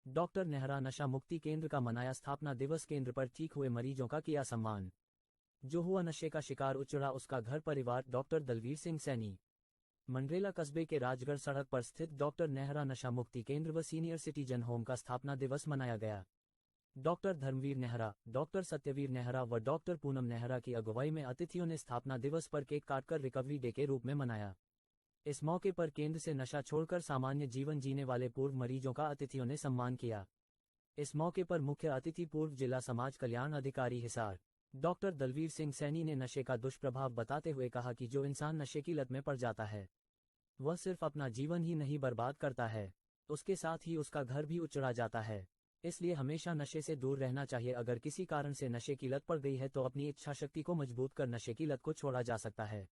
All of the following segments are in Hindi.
डॉक्टर नेहरा नशा मुक्ति केंद्र का मनाया स्थापना दिवस। केंद्र पर ठीक हुए मरीजों का किया सम्मान। जो हुआ नशे का शिकार उचड़ा उसका घर परिवार। डॉक्टर दलवीर सिंह सैनी। मंडरेला कस्बे के राजगढ़ सड़क पर स्थित डॉक्टर नेहरा नशा मुक्ति केंद्र व सीनियर सिटीजन होम का स्थापना दिवस मनाया गया। डॉक्टर धर्मवीर नेहरा, डॉक्टर सत्यवीर नेहरा व डॉक्टर पूनम नेहरा की अगुवाई में अतिथियों ने स्थापना दिवस पर केक काटकर रिकवरी डे के रूप में मनाया। इस मौके पर केंद्र से नशा छोड़कर सामान्य जीवन जीने वाले पूर्व मरीजों का अतिथियों ने सम्मान किया। इस मौके पर मुख्य अतिथि पूर्व जिला समाज कल्याण अधिकारी हिसार डॉक्टर दलवीर सिंह सैनी ने नशे का दुष्प्रभाव बताते हुए कहा कि जो इंसान नशे की लत में पड़ जाता है वह सिर्फ अपना जीवन ही नहीं बर्बाद करता है, उसके साथ ही उसका घर भी उजड़ा जाता है। इसलिए हमेशा नशे से दूर रहना चाहिए। अगर किसी कारण से नशे की लत पड़ गई है तो अपनी इच्छा शक्ति को मजबूत कर नशे की लत को छोड़ा जा सकता है।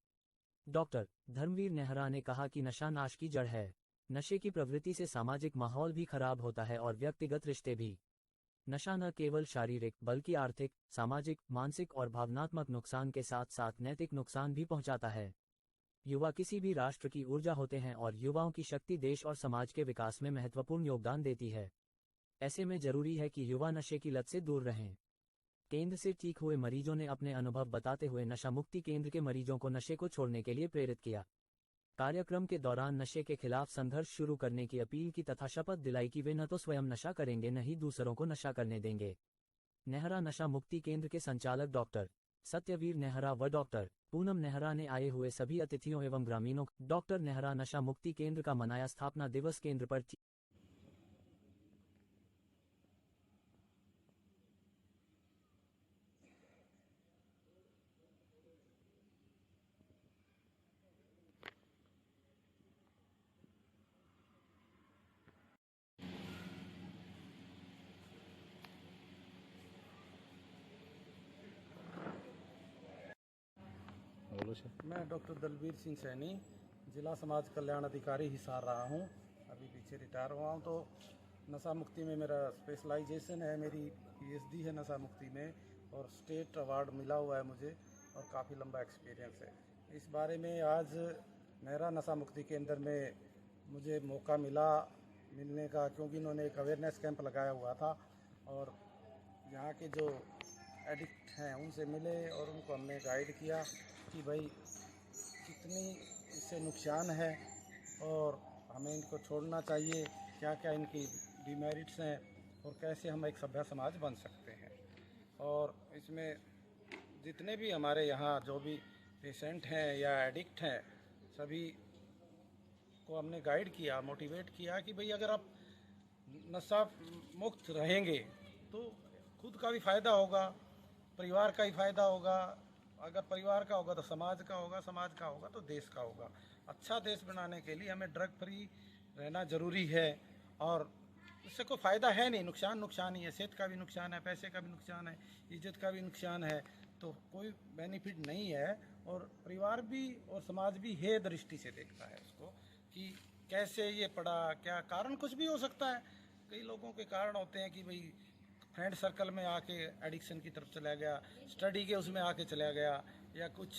डॉक्टर धर्मवीर नेहरा ने कहा कि नशा नाश की जड़ है। नशे की प्रवृत्ति से सामाजिक माहौल भी खराब होता है और व्यक्तिगत रिश्ते भी। नशा न केवल शारीरिक बल्कि आर्थिक, सामाजिक, मानसिक और भावनात्मक नुकसान के साथ साथ नैतिक नुकसान भी पहुंचाता है। युवा किसी भी राष्ट्र की ऊर्जा होते हैं और युवाओं की शक्ति देश और समाज के विकास में महत्वपूर्ण योगदान देती है। ऐसे में जरूरी है कि युवा नशे की लत से दूर रहें। केंद्र से ठीक हुए मरीजों ने अपने अनुभव बताते हुए नशा मुक्ति केंद्र के मरीजों को नशे को छोड़ने के लिए प्रेरित किया। कार्यक्रम के दौरान नशे के खिलाफ संघर्ष शुरू करने की अपील की तथा शपथ दिलाई कि वे न तो स्वयं नशा करेंगे न ही दूसरों को नशा करने देंगे। नेहरा नशा मुक्ति केंद्र के संचालक डॉक्टर सत्यवीर नेहरा व डॉक्टर पूनम नेहरा ने आए हुए सभी अतिथियों एवं ग्रामीणों डॉक्टर नेहरा नशा मुक्ति केंद्र का मनाया स्थापना दिवस। केंद्र पर मैं डॉक्टर दलवीर सिंह सैनी, जिला समाज कल्याण अधिकारी हिसार रहा हूँ। अभी पीछे रिटायर हुआ हूँ। तो नशा मुक्ति में मेरा स्पेशलाइजेशन है, मेरी पीएचडी है नशा मुक्ति में और स्टेट अवार्ड मिला हुआ है मुझे और काफ़ी लंबा एक्सपीरियंस है इस बारे में। आज नेहरा नशा मुक्ति केंद्र में मुझे मौका मिलने का, क्योंकि इन्होंने एक अवेयरनेस कैंप लगाया हुआ था और यहाँ के जो एडिक्ट हैं उनसे मिले और उनको हमने गाइड किया कि भाई कितनी इससे नुकसान है और हमें इनको छोड़ना चाहिए, क्या क्या इनकी डिमेरिट्स हैं और कैसे हम एक सभ्य समाज बन सकते हैं। और इसमें जितने भी हमारे यहाँ जो भी पेशेंट हैं या एडिक्ट हैं सभी को हमने गाइड किया, मोटिवेट किया कि भाई अगर आप नशा मुक्त रहेंगे तो खुद का भी फ़ायदा होगा, परिवार का ही फ़ायदा होगा। अगर परिवार का होगा तो समाज का होगा, समाज का होगा तो देश का होगा। अच्छा देश बनाने के लिए हमें ड्रग फ्री रहना ज़रूरी है और इससे कोई फ़ायदा है नहीं, नुकसान ही है। सेहत का भी नुकसान है, पैसे का भी नुकसान है, इज्जत का भी नुकसान है, तो कोई बेनिफिट नहीं है। और परिवार भी और समाज भी हे दृष्टि से देखता है उसको कि कैसे ये पड़ा, क्या कारण, कुछ भी हो सकता है। कई लोगों के कारण होते हैं कि भाई फ्रेंड सर्कल में आके एडिक्शन की तरफ चला गया, स्टडी के उसमें आके चला गया, या कुछ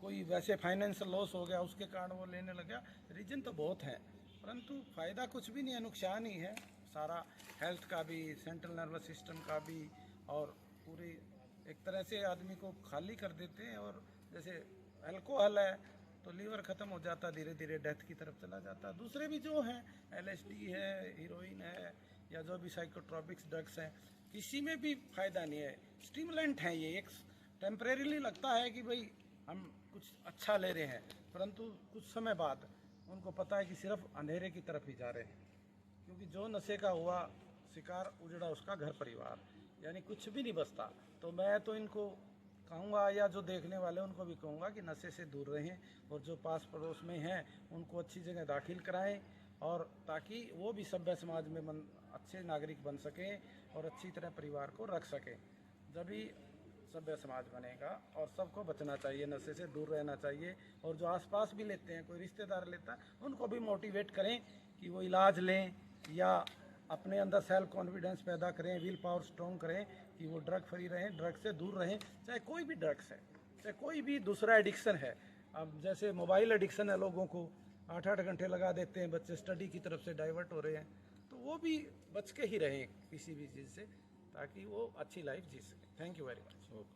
कोई वैसे फाइनेंशियल लॉस हो गया उसके कारण वो लेने लगा। रीजन तो बहुत है परंतु फ़ायदा कुछ भी नहीं है, नुकसान ही है सारा, हेल्थ का भी, सेंट्रल नर्वस सिस्टम का भी, और पूरी एक तरह से आदमी को खाली कर देते हैं। और जैसे अल्कोहल है तो लीवर ख़त्म हो जाता, धीरे धीरे डेथ की तरफ चला जाता। दूसरे भी जो हैं, एलएसडी है, हीरोइन है, या जो भी साइकोट्रॉपिक्स ड्रग्स हैं, किसी में भी फ़ायदा नहीं है। स्टिमुलेंट हैं ये, एक टेम्परेरीली लगता है कि भाई हम कुछ अच्छा ले रहे हैं, परंतु कुछ समय बाद उनको पता है कि सिर्फ अंधेरे की तरफ ही जा रहे हैं। क्योंकि जो नशे का हुआ शिकार उजड़ा उसका घर परिवार, यानी कुछ भी नहीं बचता। तो मैं तो इनको कहूँगा, या जो देखने वाले उनको भी कहूँगा कि नशे से दूर रहें और जो पास पड़ोस में हैं उनको अच्छी जगह दाखिल कराएं, और ताकि वो भी सभ्य समाज में अच्छे नागरिक बन सकें और अच्छी तरह परिवार को रख सकें। जब भी सभ्य समाज बनेगा। और सबको बचना चाहिए, नशे से दूर रहना चाहिए। और जो आसपास भी लेते हैं, कोई रिश्तेदार लेता है, उनको भी मोटिवेट करें कि वो इलाज लें या अपने अंदर सेल्फ कॉन्फिडेंस पैदा करें, विल पावर स्ट्रॉन्ग करें कि वो ड्रग फ्री रहें, ड्रग से दूर रहें। चाहे कोई भी ड्रग्स है, चाहे कोई भी दूसरा एडिक्शन है। अब जैसे मोबाइल एडिक्शन है, लोगों को 8-8 घंटे लगा देते हैं, बच्चे स्टडी की तरफ से डाइवर्ट हो रहे हैं, तो वो भी बच के ही रहें किसी भी चीज़ से, ताकि वो अच्छी लाइफ जी सकें। Thank you very much.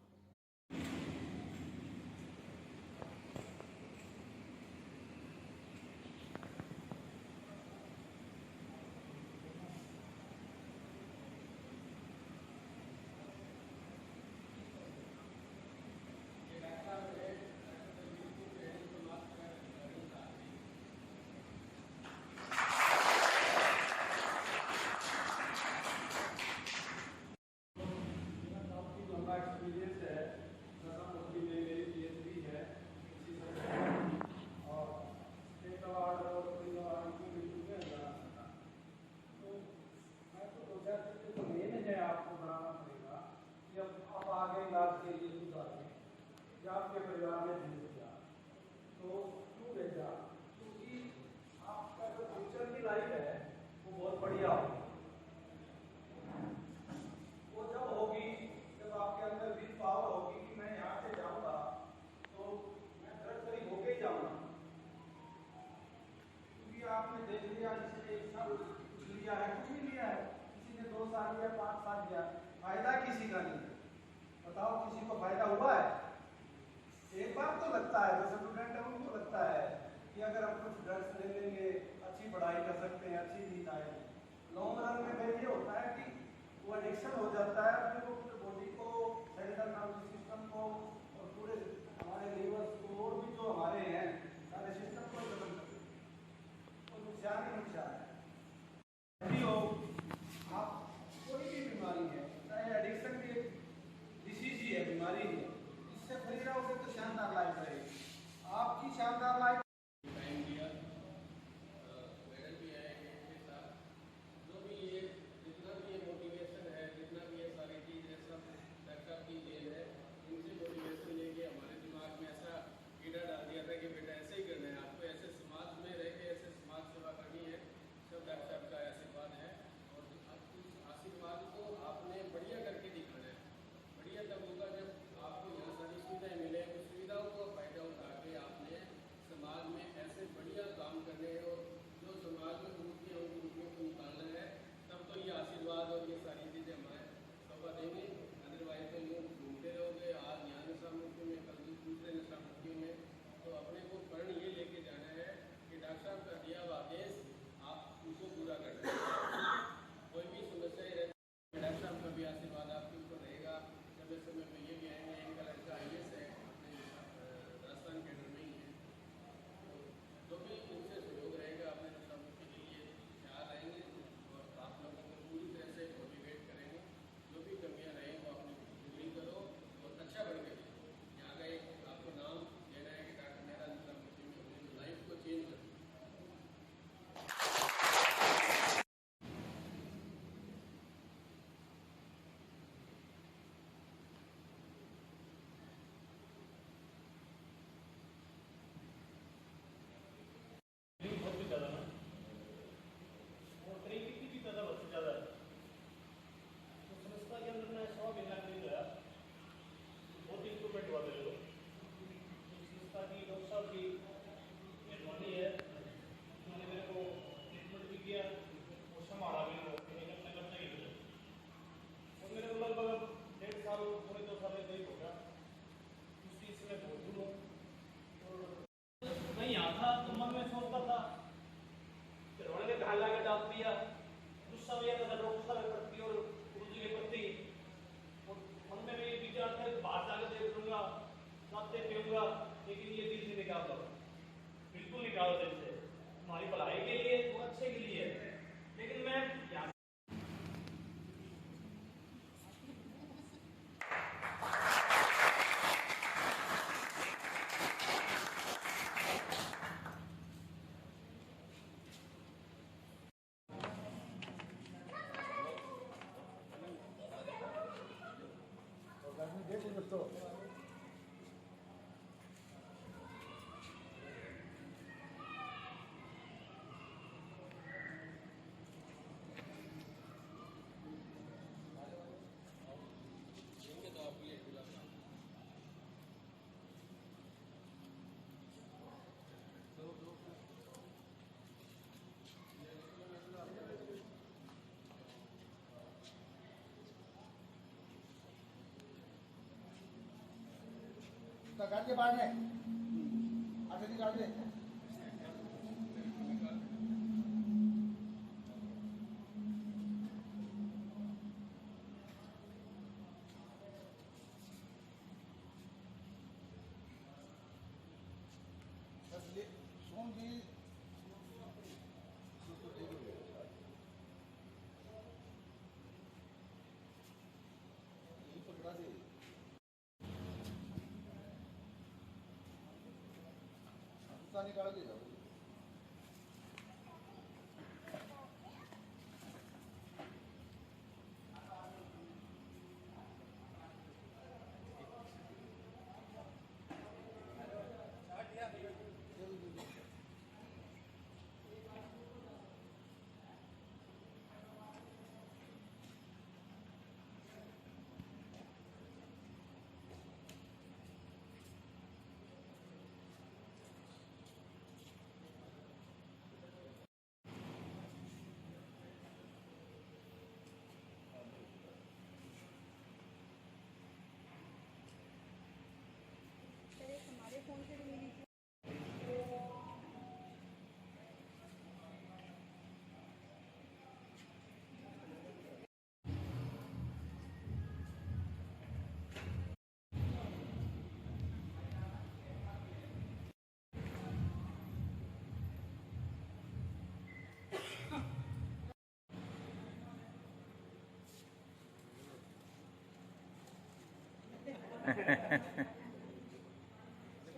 लंबा एक्सपीरियंस है, नशा मुक्ति में मेरी PhD है इसी समय, और स्टेट अवार्ड और तीन अवार्ड की बिल्कुल में जाना था। तो मैं तो दो चार चीज़ें तो मेन है आपको बनाना पड़ेगा कि अब आप आगे इलाज के लिए खुद आगे या आपके परिवार में भेज दिया, तो क्यों भेजा? क्योंकि आपका जो फ्यूचर की लाइफ है वो बहुत बढ़िया होगी। वो जब होगी जब आपके अंदर विल पावर होगी कि मैं यहाँ से जाऊँगा तो मैं ड्रग फ्री होके ही जाऊँगा, क्योंकि आपने देख लिया किसी ने 1 साल कुछ लिया है, कुछ नहीं लिया है, किसी ने 2 साल लिया, 5 साल लिया, फायदा किसी का नहीं है। बताओ किसी को फायदा हुआ है? एक बार तो लगता है, जो स्टूडेंट है उनको लगता है कि अगर हम कुछ ड्रग्स ले लेंगे अच्छी पढ़ाई कर सकते हैं, अच्छी नींद आएगी। लॉन्ग रन में फिर ये होता है कि वो एडिक्शन हो जाता है, फिर वो पूरे बॉडी को, सेंट्रल नर्वस सिस्टम को और पूरे हमारे लीवर्स को और भी जो हमारे हैं सारे सिस्टम को खत्म कर देते हैं। तो नुकसान ही नुकसान है। भी हो आप, कोई भी बीमारी है, चाहे एडिक्शन भी एक डिसीज ही है, बीमारी ही है, इससे फ्री रहोगे तो शानदार लाइफ रहेगी आपकी, शानदार लाइफ। टाइम दिया, मैडम भी आए हैं इनके साथ, जो भी ये जितना भी ये मोटिवेशन है, जितना भी ये सारी चीज़ है, सब डॉक्टर की देन है। इनसे मोटिवेशन लेके हमारे दिमाग में ऐसा कीड़ा डाल दिया था कि बेटा ऐसे ही करना है, आपको ऐसे समाज में रह के ऐसे समाज सेवा करनी है। सब डॉक्टर साहब का आशीर्वाद है, और उस आशीर्वाद को आपने बढ़िया करके दिखाना है। बढ़िया तब होगा जब आपको यहाँ सारी सुविधाएँ मिले, उस सुविधाओं को फायदा उठा के आपने समाज में ऐसे बढ़िया काम करने हैं, और जो समाज में त्रुटियाँ उन त्रुटियों को निकालना है, तब तो ये आशीर्वाद और ये सारी चीज़ें हमारे शोभा देंगे। अदरवाइज तो यूँ घूमते रहोगे, आज यहाँ नशा मुक्ति में, कल दूसरे नशा मुक्ति में। तो अपने को प्रण ये लेके जाना है कि डॉक्टर साहब का दिया हुआ आदेश आप उनको पूरा करना है। कोई भी समस्या रहती है, डॉक्टर साहब का भी आशीर्वाद आपके ऊपर रहेगा। समय समय में ये भी आएंगे, इनका लड़का IAS है, अपने राजस्थान केंद्र में ही है, जो भी इनसे सहयोग रहेगा अपने नशा मुक्ति के लिए तैयार रहेंगे, और आप लोगों को पूरी तरह से मोटिवेट करेंगे। जो भी कमियां रहें वो अपनी पूरी करो और अच्छा बढ़ के देखो। यहाँ का एक आपको नाम देना है कि डॉक्टर मेहरा नशा मुक्ति में अपनी लाइफ को चेंज कर। बहुत भी ज़्यादा ना, और क्रिएटिविटी भी ज़्यादा बहुत ज़्यादा है। तो संस्था के अंदर मैं 100 महीना नहीं गया, बहुत इम्प्रूवमेंट हुआ मेरे को। संस्था की डॉक्टर साहब की मेहरबानी है, उन्होंने मेरे को ट्रीटमेंट भी किया और संभाला मेरे को अपने करने के लिए। और मेरे को लगभग 1.5 साल, 2.5 साल करीब हो गया उस चीज़ से मैं बहुत दूर हूँ। और मैं यहाँ था तो मन में सोचता था, फिर उन्होंने कहा लाके डाल दिया, गुस्सा भी आता था डॉक्टर साहब के प्रति और गुरुजी के प्रति। और मन में भी विचार था कि बाहर जाकर देख लूंगा, खाते पीऊंगा, लेकिन ये दिल से निकाल दो, बिल्कुल निकाल दिल से। तुम्हारी भलाई के लिए और अच्छे के लिए है, लेकिन मैं यहाँ देखो दोस्तों, देंगे तो आप ये गुलाब काट के बाहर है आटे निकाल दे बस ले सोम भी यही पकड़ा दे निकाल के जाओ हमारे फोन से भी मिली थी।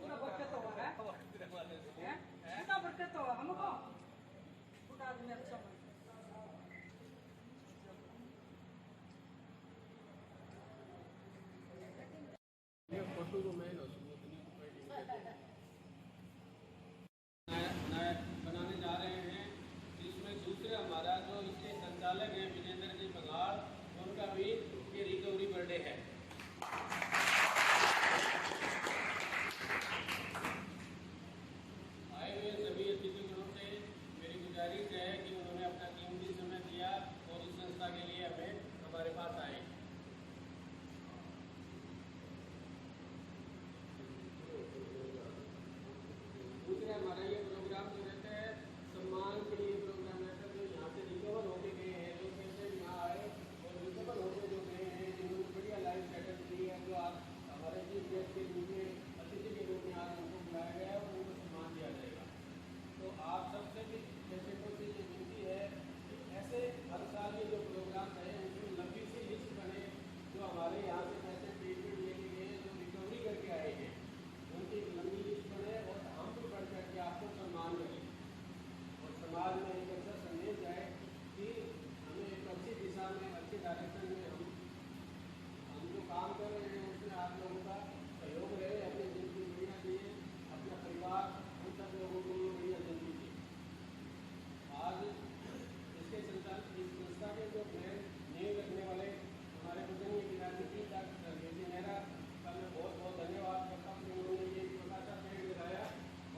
पूरा बरकत होगा है पूरा बरकत होगा हमको पूरा आदमी अच्छा ये फोटो को मैं नया बनाने जा रहे हैं, जिसमें दूसरे हमारा जो इसके संचालक हैं विजेंद्र जी बंगाल, उनका भी ये रिकवरी बर्थडे है। आए हुए सभी अतिथिगणों से मेरी गुजारिश है कि उन्होंने अपना कीमती समय दिया और इस संस्था के लिए हमें हमारे पास आए। दूसरे हमारा ये प्रोग्राम जो रहता है सम्मान के लिए प्रोग्राम रहता है, जो यहाँ से रिकवर होके गए हैं, जो पेशेंट यहाँ आए और रिकवर होकर जो गए हैं, जिन्होंने बढ़िया लाइफ सेटल की है, जो आप हमारे चीफ गेस्ट के रूप में अतिथि के रूप में आज उनको बुलाया गया है और उनको सम्मान दिया जाएगा। तो आप सबसे भी पेशेंटों से ये विनती है कि ऐसे हर साल ये जो प्रोग्राम है उसमें लंबी सी लिस्ट बने, जो हमारे यहाँ से पैसे ट्रीटमेंट लेके गए, जो रिकवरी करके आए हैं, उनकी एक लंबी लिस्ट बने और हम भी बढ़ करके आपको सम्मान मिले और समाज में एक ऐसा संदेश जाए कि हमें एक अच्छी दिशा में, अच्छे डायरेक्शन में हम जो काम कर रहे हैं उसमें आप लोगों का सहयोग रहे, अपनी जिंदगी बढ़िया दिए, अपना परिवार उन सब लोगों को बढ़िया जिंदगी दी। आज इसके संचालन इस संस्था के जो नींव रखने वाले हमारे पूजनीय विद्यार्थी डॉक्टर निर्जी नेहरा का मैं बहुत बहुत धन्यवाद करता हूँ कि उन्होंने ये छोटा सा पेड़ लगाया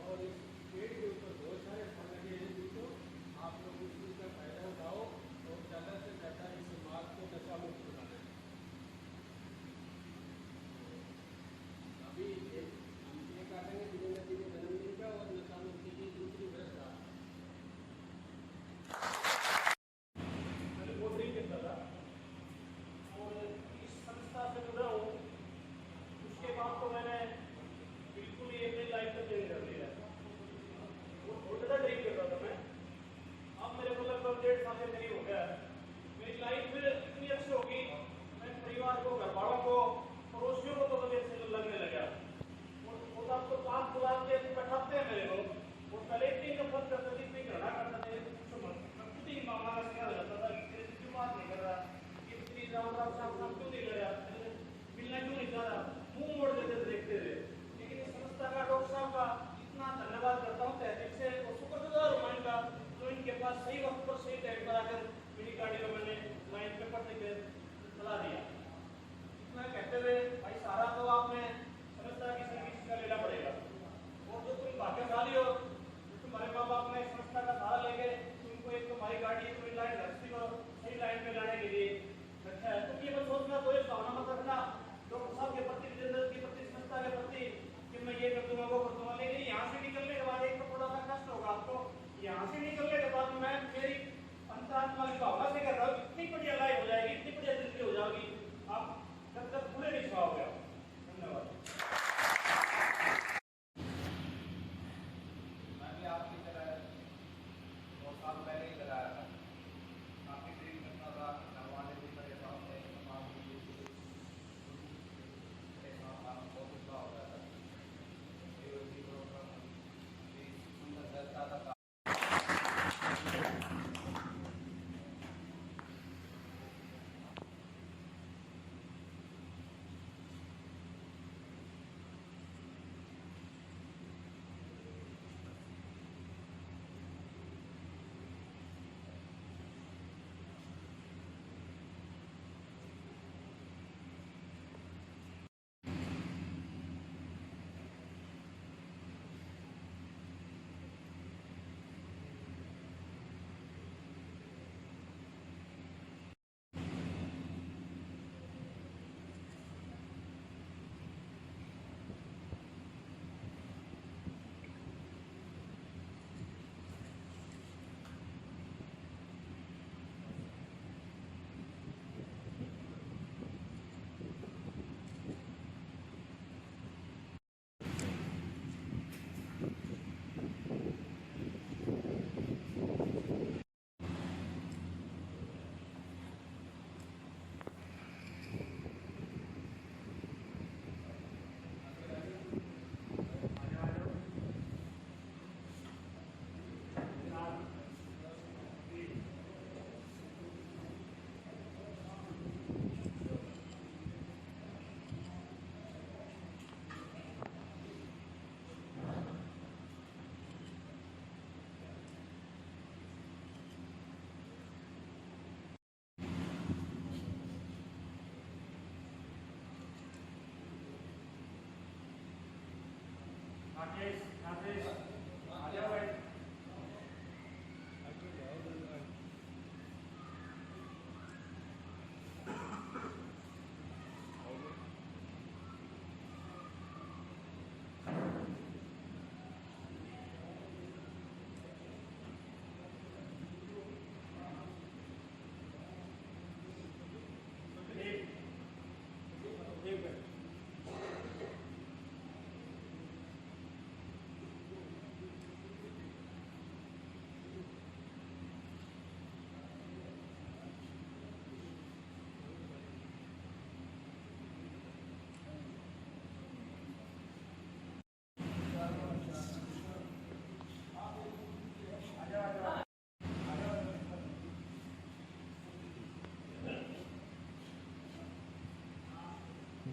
और इस पेड़ के ऊपर बहुत सारे फल लगे हैं, जिसको आप लोग इस चीज़ का फायदा उठाओ और ज़्यादा से ज़्यादा इस समाज को नशा मुक्त बनाना है। अभी हम ये काटेंगे विजेंद्र जी के जन्मदिन का और नशा मुक्ति की दूसरी व्यवस्था। मैंने बहुत ड्रीम करता था और इस संस्था से जुड़ा हूँ, उसके बाद तो मैंने बिल्कुल ही अपनी लाइफ का चेंज कर दिया। वो बहुत ज़्यादा ड्रीम करता था मैं, अब मेरे को लगभग 1.5 साल के करीब हो गया है। मेरी लाइफ में इतनी अच्छी होगी, मैं परिवार को, घर वालों को, पड़ोसियों को तो कभी अच्छे लगने लगा और आपको बात बुला के बैठाते हैं मेरे को, वो कलेक्टिंग का पद करते थे, इतनी घृणा करते थे, खुद ही मामला का शिकार हो जाता था कि क्यों बात नहीं कर रहा, इतनी राम साहब क्यों नहीं कर रहा, मिलना क्यों नहीं चाह रहा, मुंह मोड़ देते थे देखते थे। लेकिन इस संस्था का, डॉक्टर साहब का इतना धन्यवाद करता हूँ तहसील से और शुक्रगुजार हूँ इनका, जो इनके पास सही वक्त पर सही टाइम पर आकर मेरी गाड़ी को मैंने लाइन पेपर से चला दिया। इतना कहते हुए भाई सारा तो आपने संस्था की सर्विस का लेना पड़ेगा और जो तुम भाग्यशाली हो, तुम्हारे माँ बाप ने संस्था का सहारा लेके तुमको एक तुम्हारी गाड़ी तुम्हें लाइन रस्ती को सही लाइन में लाने के लिए रखा है, तो ये मत सोचना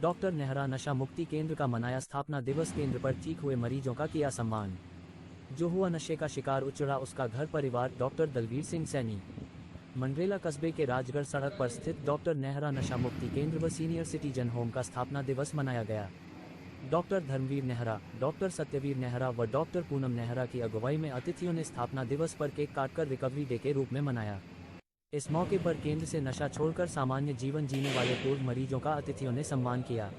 डॉक्टर नेहरा नशा मुक्ति केंद्र का मनाया स्थापना दिवस। केंद्र पर ठीक हुए मरीजों का किया सम्मान। जो हुआ नशे का शिकार उचड़ा उसका घर परिवार। डॉक्टर दलवीर सिंह सैनी। मंडरेला कस्बे के राजगढ़ सड़क पर स्थित डॉक्टर नेहरा नशा मुक्ति केंद्र व सीनियर सिटीजन होम का स्थापना दिवस मनाया गया। डॉक्टर धर्मवीर नेहरा, डॉक्टर सत्यवीर नेहरा व डॉक्टर पूनम नेहरा की अगुवाई में अतिथियों ने स्थापना दिवस पर केक काटकर रिकवरी डे के रूप में मनाया। इस मौके पर केंद्र से नशा छोड़कर सामान्य जीवन जीने वाले पूर्व मरीजों का अतिथियों ने सम्मान किया।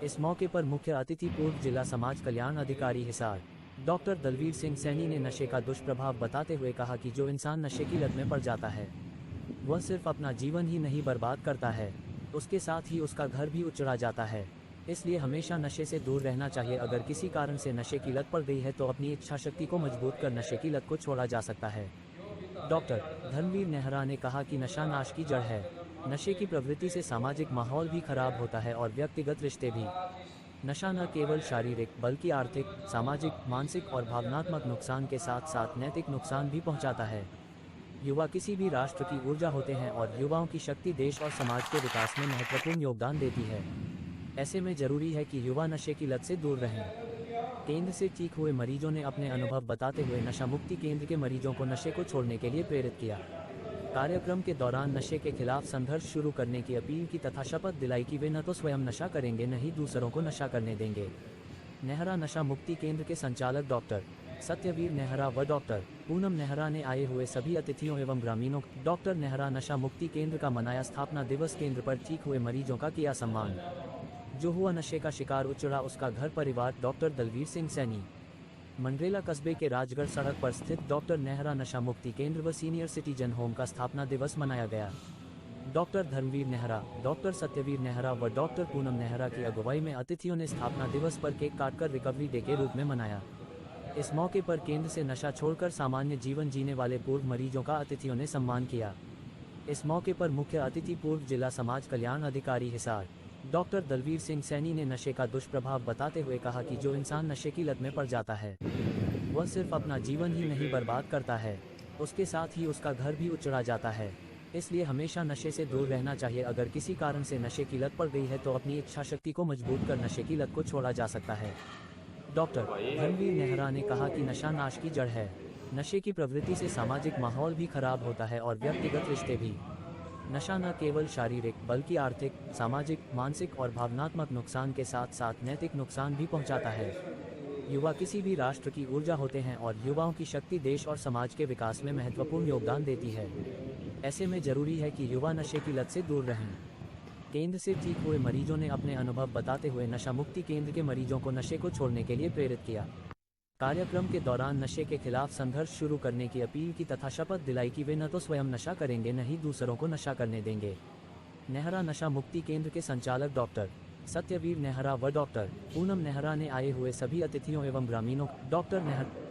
इस मौके पर मुख्य अतिथि पूर्व जिला समाज कल्याण अधिकारी हिसार डॉक्टर दलवीर सिंह सैनी ने नशे का दुष्प्रभाव बताते हुए कहा कि जो इंसान नशे की लत में पड़ जाता है वह सिर्फ अपना जीवन ही नहीं बर्बाद करता है, उसके साथ ही उसका घर भी उजड़ा जाता है। इसलिए हमेशा नशे से दूर रहना चाहिए। अगर किसी कारण से नशे की लत पड़ गई है तो अपनी इच्छा शक्ति को मजबूत कर नशे की लत को छोड़ा जा सकता है। डॉक्टर धर्मवीर नेहरा ने कहा कि नशा नाश की जड़ है। नशे की प्रवृत्ति से सामाजिक माहौल भी खराब होता है और व्यक्तिगत रिश्ते भी। नशा न केवल शारीरिक बल्कि आर्थिक, सामाजिक, मानसिक और भावनात्मक नुकसान के साथ साथ नैतिक नुकसान भी पहुंचाता है। युवा किसी भी राष्ट्र की ऊर्जा होते हैं और युवाओं की शक्ति देश और समाज के विकास में महत्वपूर्ण योगदान देती है। ऐसे में जरूरी है कि युवा नशे की लत से दूर रहें। केंद्र से ठीक हुए मरीजों ने अपने अनुभव बताते हुए नशा मुक्ति केंद्र के मरीजों को नशे को छोड़ने के लिए प्रेरित किया। कार्यक्रम के दौरान नशे के खिलाफ संघर्ष शुरू करने की अपील की तथा शपथ दिलाई कि वे न तो स्वयं नशा करेंगे न ही दूसरों को नशा करने देंगे। नेहरा नशा मुक्ति केंद्र के संचालक डॉक्टर सत्यवीर नेहरा व डॉक्टर पूनम नेहरा ने आए हुए सभी अतिथियों एवं ग्रामीणों डॉक्टर नेहरा नशा मुक्ति केंद्र का मनाया स्थापना दिवस। केंद्र पर ठीक हुए मरीजों का किया सम्मान। जो हुआ नशे का शिकार उचड़ा उसका घर परिवार। डॉक्टर दलवीर सिंह सैनी। मंडरेला कस्बे के राजगढ़ सड़क पर स्थित डॉक्टर नेहरा नशा मुक्ति केंद्र व सीनियर सिटीजन होम का स्थापना दिवस मनाया गया। डॉक्टर धर्मवीर नेहरा, डॉक्टर सत्यवीर नेहरा व डॉक्टर पूनम नेहरा की अगुवाई में अतिथियों ने स्थापना दिवस पर केक काटकर रिकवरी डे के रूप में मनाया। इस मौके पर केंद्र से नशा छोड़कर सामान्य जीवन जीने वाले पूर्व मरीजों का अतिथियों ने सम्मान किया। इस मौके पर मुख्य अतिथि पूर्व जिला समाज कल्याण अधिकारी हिसार डॉक्टर दलवीर सिंह सैनी ने नशे का दुष्प्रभाव बताते हुए कहा कि जो इंसान नशे की लत में पड़ जाता है वह सिर्फ अपना जीवन ही नहीं बर्बाद करता है, उसके साथ ही उसका घर भी उजड़ा जाता है। इसलिए हमेशा नशे से दूर रहना चाहिए। अगर किसी कारण से नशे की लत पड़ गई है तो अपनी इच्छा शक्ति को मजबूत कर नशे की लत को छोड़ा जा सकता है। डॉक्टर धर्मवीर नेहरा ने कहा कि नशा नाश की जड़ है। नशे की प्रवृत्ति से सामाजिक माहौल भी खराब होता है और व्यक्तिगत रिश्ते भी। नशा न केवल शारीरिक बल्कि आर्थिक, सामाजिक, मानसिक और भावनात्मक नुकसान के साथ साथ नैतिक नुकसान भी पहुंचाता है। युवा किसी भी राष्ट्र की ऊर्जा होते हैं और युवाओं की शक्ति देश और समाज के विकास में महत्वपूर्ण योगदान देती है। ऐसे में जरूरी है कि युवा नशे की लत से दूर रहें। केंद्र से ठीक हुए मरीजों ने अपने अनुभव बताते हुए नशा मुक्ति केंद्र के मरीजों को नशे को छोड़ने के लिए प्रेरित किया। कार्यक्रम के दौरान नशे के खिलाफ संघर्ष शुरू करने की अपील की तथा शपथ दिलाई कि वे न तो स्वयं नशा करेंगे न ही दूसरों को नशा करने देंगे। नेहरा नशा मुक्ति केंद्र के संचालक डॉक्टर सत्यवीर नेहरा व डॉक्टर पूनम नेहरा ने आए हुए सभी अतिथियों एवं ग्रामीणों डॉक्टर नेहरा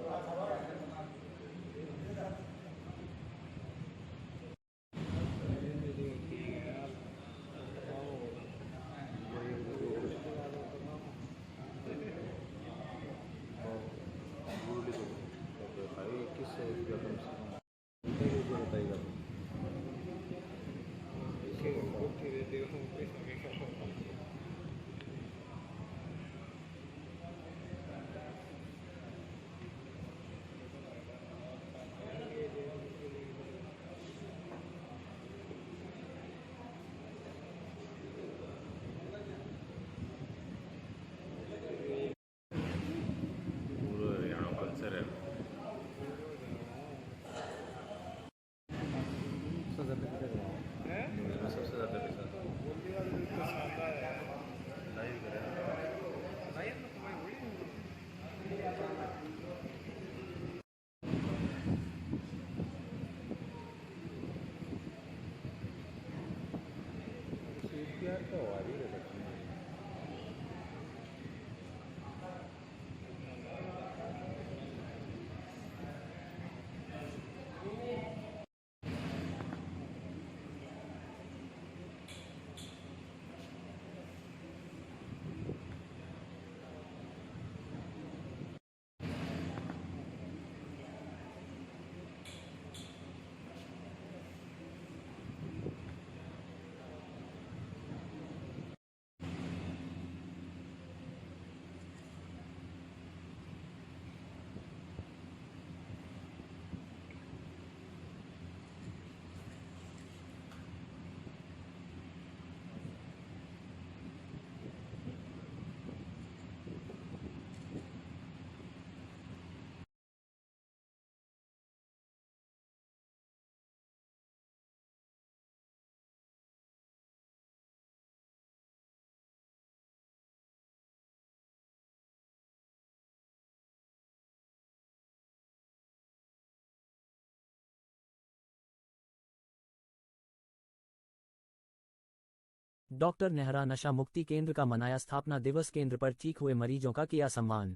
डॉक्टर नेहरा नशा मुक्ति केंद्र का मनाया स्थापना दिवस। केंद्र पर ठीक हुए मरीजों का किया सम्मान।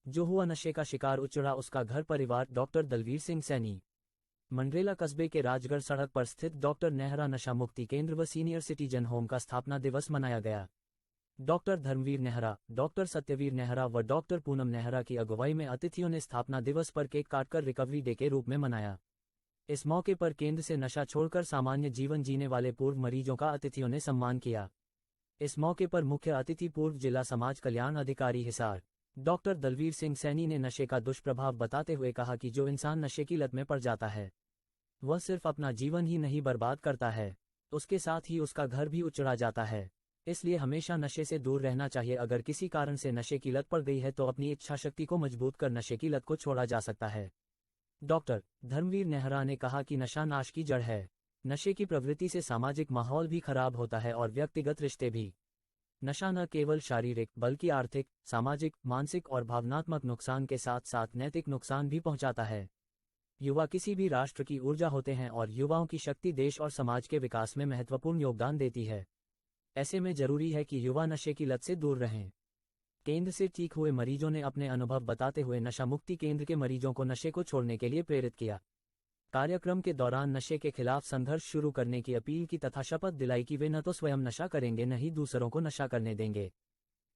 जो हुआ नशे का शिकार उचड़ा उसका घर परिवार। डॉक्टर दलवीर सिंह सैनी। मंडरेला कस्बे के राजगढ़ सड़क पर स्थित डॉक्टर नेहरा नशा मुक्ति केंद्र व सीनियर सिटीजन होम का स्थापना दिवस मनाया गया। डॉक्टर धर्मवीर नेहरा, डॉक्टर सत्यवीर नेहरा व डॉक्टर पूनम नेहरा की अगुवाई में अतिथियों ने स्थापना दिवस पर केक काटकर रिकवरी डे के रूप में मनाया। इस मौके पर केंद्र से नशा छोड़कर सामान्य जीवन जीने वाले पूर्व मरीजों का अतिथियों ने सम्मान किया। इस मौके पर मुख्य अतिथि पूर्व जिला समाज कल्याण अधिकारी हिसार डॉक्टर दलवीर सिंह सैनी ने नशे का दुष्प्रभाव बताते हुए कहा कि जो इंसान नशे की लत में पड़ जाता है वह सिर्फ अपना जीवन ही नहीं बर्बाद करता है, उसके साथ ही उसका घर भी उजड़ा जाता है। इसलिए हमेशा नशे से दूर रहना चाहिए। अगर किसी कारण से नशे की लत पड़ गई है तो अपनी इच्छा शक्ति को मजबूत कर नशे की लत को छोड़ा जा सकता है। डॉक्टर धर्मवीर नेहरा ने कहा कि नशा नाश की जड़ है। नशे की प्रवृत्ति से सामाजिक माहौल भी खराब होता है और व्यक्तिगत रिश्ते भी। नशा न केवल शारीरिक बल्कि आर्थिक, सामाजिक, मानसिक और भावनात्मक नुकसान के साथ साथ नैतिक नुकसान भी पहुंचाता है। युवा किसी भी राष्ट्र की ऊर्जा होते हैं और युवाओं की शक्ति देश और समाज के विकास में महत्वपूर्ण योगदान देती है। ऐसे में जरूरी है कि युवा नशे की लत से दूर रहें। केंद्र से ठीक हुए मरीजों ने अपने अनुभव बताते हुए नशा मुक्ति केंद्र के मरीजों को नशे को छोड़ने के लिए प्रेरित किया। कार्यक्रम के दौरान नशे के खिलाफ संघर्ष शुरू करने की अपील की तथा शपथ दिलाई कि वे न तो स्वयं नशा करेंगे न ही दूसरों को नशा करने देंगे।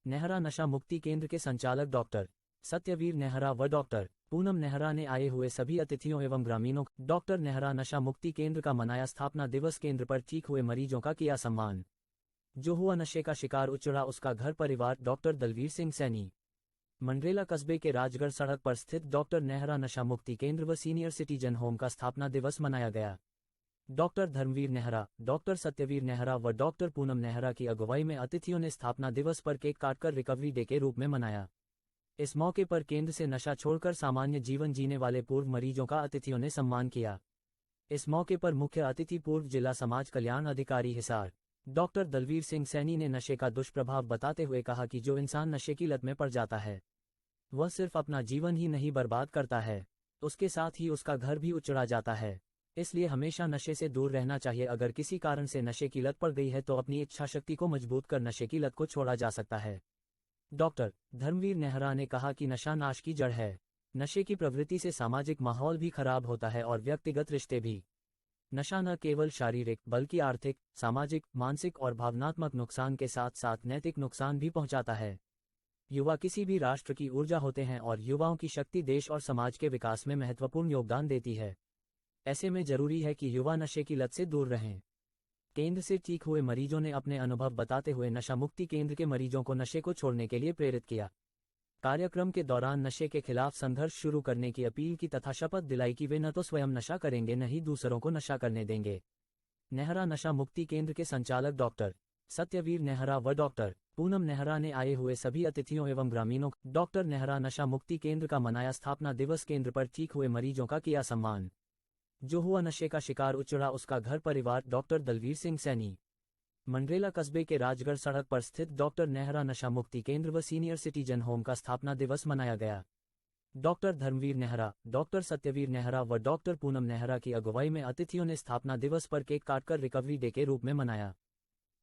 नेहरा नशा मुक्ति केंद्र के संचालक डॉक्टर सत्यवीर नेहरा व डॉक्टर पूनम नेहरा ने आए हुए सभी अतिथियों एवं ग्रामीणों डॉक्टर नेहरा नशा मुक्ति केंद्र का मनाया स्थापना दिवस। केंद्र पर ठीक हुए मरीजों का किया सम्मान। जो हुआ नशे का शिकार उचड़ा उसका घर परिवार। डॉक्टर दलवीर सिंह सैनी। मंडरेला कस्बे के राजगढ़ सड़क पर स्थित डॉक्टर नेहरा नशा मुक्ति केंद्र व सीनियर सिटीजन होम का स्थापना दिवस मनाया गया। डॉक्टर धर्मवीर नेहरा, डॉक्टर सत्यवीर नेहरा व डॉक्टर पूनम नेहरा की अगुवाई में अतिथियों ने स्थापना दिवस पर केक काटकर रिकवरी डे के रूप में मनाया। इस मौके पर केंद्र से नशा छोड़कर सामान्य जीवन जीने वाले पूर्व मरीजों का अतिथियों ने सम्मान किया। इस मौके पर मुख्य अतिथि पूर्व जिला समाज कल्याण अधिकारी हिसार डॉक्टर दलवीर सिंह सैनी ने नशे का दुष्प्रभाव बताते हुए कहा कि जो इंसान नशे की लत में पड़ जाता है वह सिर्फ अपना जीवन ही नहीं बर्बाद करता है, उसके साथ ही उसका घर भी उजड़ा जाता है। इसलिए हमेशा नशे से दूर रहना चाहिए। अगर किसी कारण से नशे की लत पड़ गई है तो अपनी इच्छा शक्ति को मजबूत कर नशे की लत को छोड़ा जा सकता है। डॉक्टर धर्मवीर नेहरा ने कहा कि नशा नाश की जड़ है। नशे की प्रवृत्ति से सामाजिक माहौल भी खराब होता है और व्यक्तिगत रिश्ते भी। नशा न केवल शारीरिक बल्कि आर्थिक, सामाजिक, मानसिक और भावनात्मक नुकसान के साथ साथ नैतिक नुकसान भी पहुंचाता है। युवा किसी भी राष्ट्र की ऊर्जा होते हैं और युवाओं की शक्ति देश और समाज के विकास में महत्वपूर्ण योगदान देती है। ऐसे में जरूरी है कि युवा नशे की लत से दूर रहें। केंद्र से ठीक हुए मरीजों ने अपने अनुभव बताते हुए नशा मुक्ति केंद्र के मरीजों को नशे को छोड़ने के लिए प्रेरित किया। कार्यक्रम के दौरान नशे के खिलाफ संघर्ष शुरू करने की अपील की तथा शपथ दिलाई कि वे न तो स्वयं नशा करेंगे न ही दूसरों को नशा करने देंगे। नेहरा नशा मुक्ति केंद्र के संचालक डॉक्टर सत्यवीर नेहरा व डॉक्टर पूनम नेहरा ने आए हुए सभी अतिथियों एवं ग्रामीणों डॉक्टर नेहरा नशा मुक्ति केंद्र का मनाया स्थापना दिवस। केंद्र पर ठीक हुए मरीजों का किया सम्मान। जो हुआ नशे का शिकार उचड़ा उसका घर परिवार। डॉक्टर दलवीर सिंह सैनी। मंडरेला कस्बे के राजगढ़ सड़क पर स्थित डॉक्टर नेहरा नशा मुक्ति केंद्र व सीनियर सिटीजन होम का स्थापना दिवस मनाया गया। डॉक्टर धर्मवीर नेहरा, डॉक्टर सत्यवीर नेहरा व डॉक्टर पूनम नेहरा की अगुवाई में अतिथियों ने स्थापना दिवस पर केक काटकर रिकवरी डे के रूप में मनाया।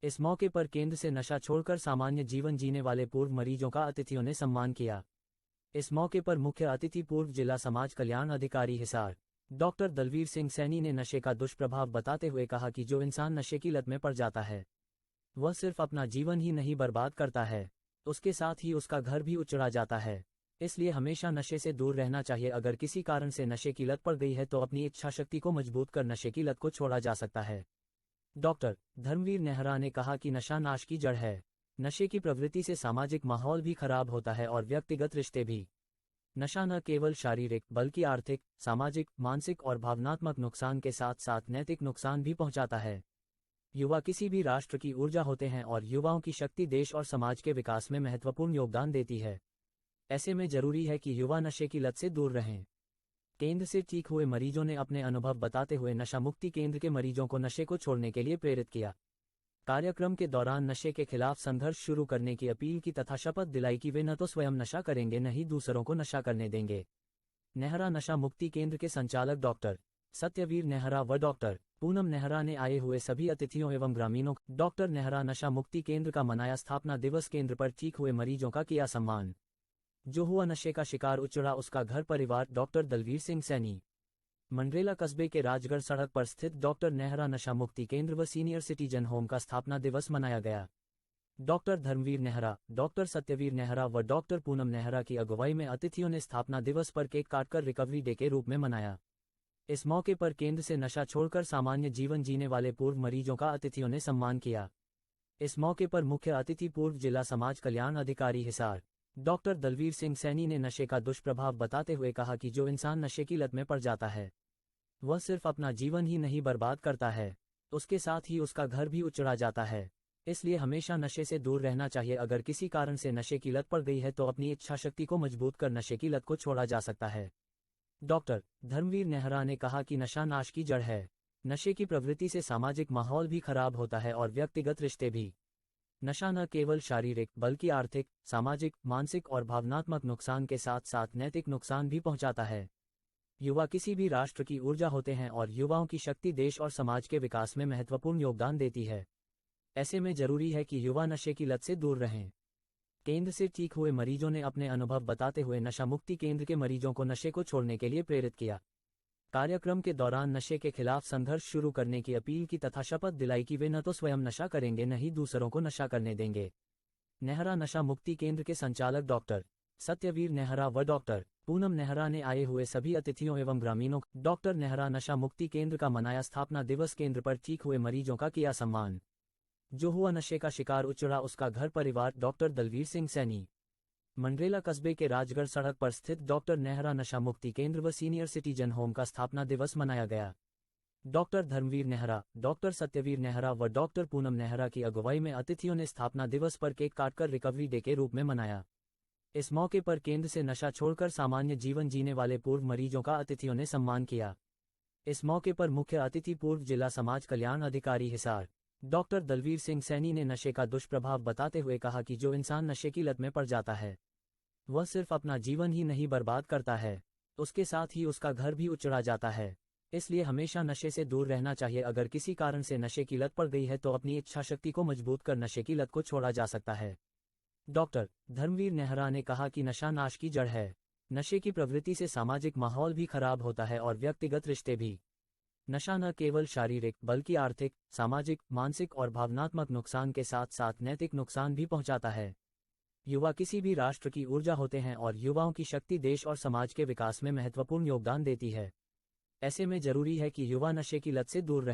इस मौके पर केंद्र से नशा छोड़कर सामान्य जीवन जीने वाले पूर्व मरीजों का अतिथियों ने सम्मान किया। इस मौके पर मुख्य अतिथि पूर्व जिला समाज कल्याण अधिकारी हिसार डॉक्टर दलवीर सिंह सैनी ने नशे का दुष्प्रभाव बताते हुए कहा कि जो इंसान नशे की लत में पड़ जाता है वह सिर्फ अपना जीवन ही नहीं बर्बाद करता है, उसके साथ ही उसका घर भी उजड़ा जाता है। इसलिए हमेशा नशे से दूर रहना चाहिए। अगर किसी कारण से नशे की लत पड़ गई है तो अपनी इच्छा शक्ति को मजबूत कर नशे की लत को छोड़ा जा सकता है। डॉक्टर धर्मवीर नेहरा ने कहा कि नशा नाश की जड़ है। नशे की प्रवृत्ति से सामाजिक माहौल भी खराब होता है और व्यक्तिगत रिश्ते भी। नशा न केवल शारीरिक बल्कि आर्थिक, सामाजिक, मानसिक और भावनात्मक नुकसान के साथ साथ नैतिक नुकसान भी पहुंचाता है। युवा किसी भी राष्ट्र की ऊर्जा होते हैं और युवाओं की शक्ति देश और समाज के विकास में महत्वपूर्ण योगदान देती है। ऐसे में जरूरी है कि युवा नशे की लत से दूर रहें। केंद्र से ठीक हुए मरीजों ने अपने अनुभव बताते हुए नशा मुक्ति केंद्र के मरीजों को नशे को छोड़ने के लिए प्रेरित किया। कार्यक्रम के दौरान नशे के खिलाफ संघर्ष शुरू करने की अपील की तथा शपथ दिलाई कि वे न तो स्वयं नशा करेंगे न ही दूसरों को नशा करने देंगे। नेहरा नशा मुक्ति केंद्र के संचालक डॉक्टर सत्यवीर नेहरा व डॉक्टर पूनम नेहरा ने आए हुए सभी अतिथियों एवं ग्रामीणों डॉक्टर नेहरा नशा मुक्ति केंद्र का मनाया स्थापना दिवस। केंद्र पर ठीक हुए मरीजों का किया सम्मान। जो हुआ नशे का शिकार उजड़ा उसका घर परिवार। डॉक्टर दलवीर सिंह सैनी। मंडरेला कस्बे के राजगढ़ सड़क पर स्थित डॉक्टर नेहरा नशा मुक्ति केंद्र व सीनियर सिटीजन होम का स्थापना दिवस मनाया गया। डॉक्टर धर्मवीर नेहरा, डॉक्टर सत्यवीर नेहरा व डॉक्टर पूनम नेहरा की अगुवाई में अतिथियों ने स्थापना दिवस पर केक काटकर रिकवरी डे के रूप में मनाया। इस मौके पर केंद्र से नशा छोड़कर सामान्य जीवन जीने वाले पूर्व मरीजों का अतिथियों ने सम्मान किया। इस मौके पर मुख्य अतिथि पूर्व जिला समाज कल्याण अधिकारी हिसार डॉक्टर दलवीर सिंह सैनी ने नशे का दुष्प्रभाव बताते हुए कहा कि जो इंसान नशे की लत में पड़ जाता है वह सिर्फ अपना जीवन ही नहीं बर्बाद करता है, उसके साथ ही उसका घर भी उजड़ा जाता है। इसलिए हमेशा नशे से दूर रहना चाहिए। अगर किसी कारण से नशे की लत पड़ गई है तो अपनी इच्छा शक्ति को मजबूत कर नशे की लत को छोड़ा जा सकता है। डॉक्टर धर्मवीर नेहरा ने कहा कि नशा नाश की जड़ है। नशे की प्रवृत्ति से सामाजिक माहौल भी खराब होता है और व्यक्तिगत रिश्ते भी। नशा न केवल शारीरिक बल्कि आर्थिक, सामाजिक, मानसिक और भावनात्मक नुकसान के साथ साथ नैतिक नुकसान भी पहुंचाता है। युवा किसी भी राष्ट्र की ऊर्जा होते हैं और युवाओं की शक्ति देश और समाज के विकास में महत्वपूर्ण योगदान देती है। ऐसे में जरूरी है कि युवा नशे की लत से दूर रहें। केंद्र से ठीक हुए मरीजों ने अपने अनुभव बताते हुए नशा मुक्ति केंद्र के मरीजों को नशे को छोड़ने के लिए प्रेरित किया। कार्यक्रम के दौरान नशे के खिलाफ संघर्ष शुरू करने की अपील की तथा शपथ दिलाई कि वे न तो स्वयं नशा करेंगे न ही दूसरों को नशा करने देंगे। नेहरा नशा मुक्ति केंद्र के संचालक डॉक्टर सत्यवीर नेहरा व डॉक्टर पूनम नेहरा ने आए हुए सभी अतिथियों एवं ग्रामीणों डॉक्टर नेहरा नशा मुक्ति केंद्र का मनाया स्थापना दिवस। केंद्र पर ठीक हुए मरीजों का किया सम्मान। जो हुआ नशे का शिकार उजड़ा उसका घर परिवार। डॉक्टर दलवीर सिंह सैनी। मंडरेला कस्बे के राजगढ़ सड़क पर स्थित डॉक्टर नेहरा नशा मुक्ति केंद्र व सीनियर सिटीजन होम का स्थापना दिवस मनाया गया। डॉक्टर धर्मवीर नेहरा, डॉक्टर सत्यवीर नेहरा व डॉक्टर पूनम नेहरा की अगुवाई में अतिथियों ने स्थापना दिवस पर केक काटकर रिकवरी डे के रूप में मनाया। इस मौके पर केंद्र से नशा छोड़कर सामान्य जीवन जीने वाले पूर्व मरीजों का अतिथियों ने सम्मान किया। इस मौके पर मुख्य अतिथि पूर्व जिला समाज कल्याण अधिकारी हिसार डॉक्टर दलवीर सिंह सैनी ने नशे का दुष्प्रभाव बताते हुए कहा कि जो इंसान नशे की लत में पड़ जाता है वह सिर्फ अपना जीवन ही नहीं बर्बाद करता है, उसके साथ ही उसका घर भी उजड़ा जाता है। इसलिए हमेशा नशे से दूर रहना चाहिए। अगर किसी कारण से नशे की लत पड़ गई है तो अपनी इच्छा शक्ति को मजबूत कर नशे की लत को छोड़ा जा सकता है। डॉक्टर धर्मवीर नेहरा ने कहा कि नशा नाश की जड़ है। नशे की प्रवृत्ति से सामाजिक माहौल भी खराब होता है और व्यक्तिगत रिश्ते भी। नशा न केवल शारीरिक बल्कि आर्थिक, सामाजिक, मानसिक और भावनात्मक नुकसान के साथ साथ नैतिक नुकसान भी पहुंचाता है। युवा किसी भी राष्ट्र की ऊर्जा होते हैं और युवाओं की शक्ति देश और समाज के विकास में महत्वपूर्ण योगदान देती है। ऐसे में जरूरी है कि युवा नशे की लत से दूर रहें।